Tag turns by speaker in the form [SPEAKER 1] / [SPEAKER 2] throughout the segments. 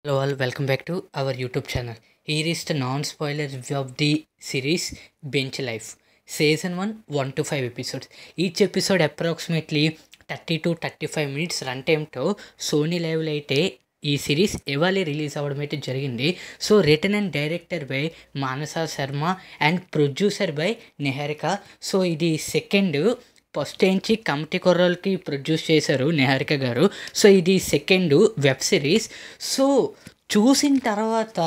[SPEAKER 1] Hello all, welcome back to our YouTube channel. Here is the non-spoiler review of the series Bench Life. Season 1, 1 to 5 episodes. Each episode approximately 30 to 35 minutes runtime తో Sony లైవ్లో అయితే ఈ series ఇవాళ release అవ్వడం అయితే జరిగింది. So written and director by Manasa Sharma and producer by Niharika. So ఇది second first ఏంచి కమిటీ కుర్రోళ్ళకి ప్రొడ్యూస్ చేశారు నిహారిక గారు. సో ఇది సెకండ్ వెబ్ సిరీస్. సో చూసిన తర్వాత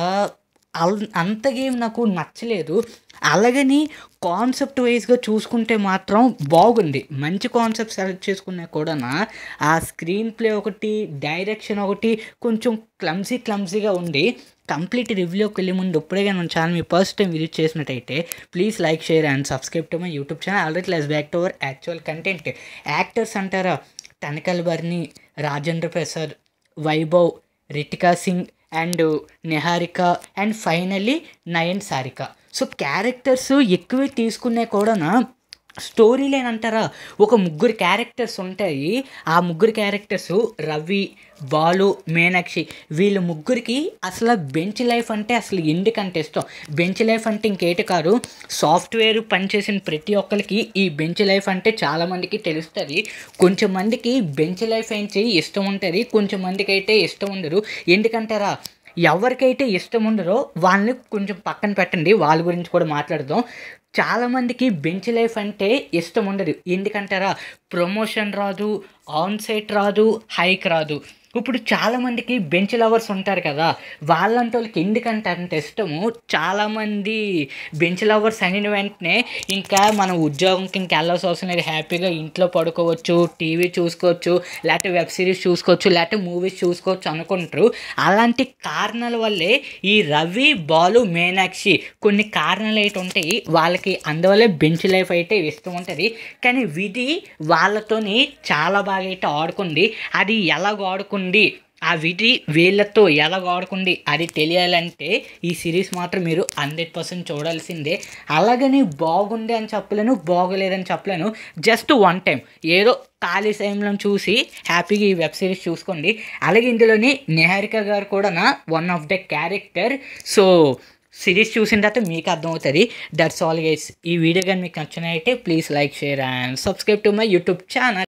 [SPEAKER 1] అంతగేం నాకు నచ్చలేదు. అలాగని కాన్సెప్ట్ వైజ్గా చూసుకుంటే మాత్రం బాగుంది. మంచి కాన్సెప్ట్ సెలెక్ట్ చేసుకున్నా కూడా ఆ స్క్రీన్ ప్లే ఒకటి, డైరెక్షన్ ఒకటి కొంచెం క్లమ్జీగా ఉంది. కంప్లీట్ రివ్యూలోకి వెళ్ళే ముందు ఇప్పుడే కానీ మన ఛానల్ మీ ఫస్ట్ టైం విజిట్ చేసినట్టయితే please like, share and subscribe to my YouTube channel. Already let's back to our actual content. Actors అంటారా, Tanikella Bharani, Rajendra Prasad, Vaibhav, Ritika Singh and Niharika and finally Nayan Sarika. So characters ఎక్కువే తీసుకునే కూడా స్టోరీ లైన్ అంటారా, ఒక ముగ్గురు క్యారెక్టర్స్ ఉంటాయి. ఆ ముగ్గురు క్యారెక్టర్స్ రవి, బాలు, మీనాక్షి, వీళ్ళ ముగ్గురికి అసలు బెంచ్ లైఫ్ అంటే అసలు ఎందుకంటే ఇష్టం. బెంచ్ లైఫ్ అంటే ఇంకేటి కాదు, సాఫ్ట్వేర్ పనిచేసిన ప్రతి ఒక్కరికి ఈ బెంచ్ లైఫ్ అంటే చాలామందికి తెలుస్తుంది. కొంచెం మందికి బెంచ్ లైఫ్ ఏంచి ఇష్టం ఉంటుంది, కొంచెం మందికి అయితే ఇష్టం ఉండదు. ఎందుకంటారా, ఎవరికైతే ఇష్టం ఉండరో వాళ్ళని కొంచెం పక్కన పెట్టండి, వాళ్ళ గురించి కూడా మాట్లాడదాం. చాలామందికి బెంచ్ లైఫ్ అంటే ఇష్టం ఉండదు. ఎందుకంటారా, ప్రమోషన్ రాదు, ఆన్ సైట్ రాదు, హైక్ రాదు. ఇప్పుడు చాలామందికి బెంచ్ లవర్స్ ఉంటారు కదా, వాళ్ళంటే వాళ్ళకి ఎందుకంటే అంత ఇష్టము. చాలామంది బెంచ్ లవర్స్ అయిన వెంటనే ఇంకా మన ఉద్యోగంకి ఇంకా వెళ్ళాల్సిన అవసరం లేదు, హ్యాపీగా ఇంట్లో పడుకోవచ్చు, టీవీ చూసుకోవచ్చు, లేకపోతే వెబ్ సిరీస్ చూసుకోవచ్చు, లేకపోతే మూవీస్ చూసుకోవచ్చు అనుకుంటారు. అలాంటి కారణాల వల్లే ఈ రవి, బాలు, మీనాక్షి కొన్ని కారణాలు అయితే ఉంటాయి వాళ్ళకి, అందువల్లే బెంచ్ లైఫ్ అయితే ఇష్టం ఉంటుంది. కానీ విధి వాళ్ళతోని చాలా బాగా అయితే ఆడుకుంది. అది ఎలాగ ఆడుకుంది, ఆ విధి వీళ్ళతో ఎలాగ ఆడుకుంది అది తెలియాలంటే ఈ సిరీస్ మాత్రం మీరు 100% చూడాల్సిందే. అలాగని బాగుంది అని చెప్పలేను, బాగోలేదని చెప్పలేను. జస్ట్ వన్ టైం ఏదో ఖాళీ టైంలో చూసి హ్యాపీగా ఈ వెబ్ సిరీస్ చూసుకోండి. అలాగే ఇందులోని నిహారిక గారు కూడా one of the character. So series చూసిన తర్వాత మీకు అర్థమవుతుంది. That's all guys. ఈ వీడియో కానీ మీకు నచ్చినట్లయితే please like, share and subscribe to my YouTube channel.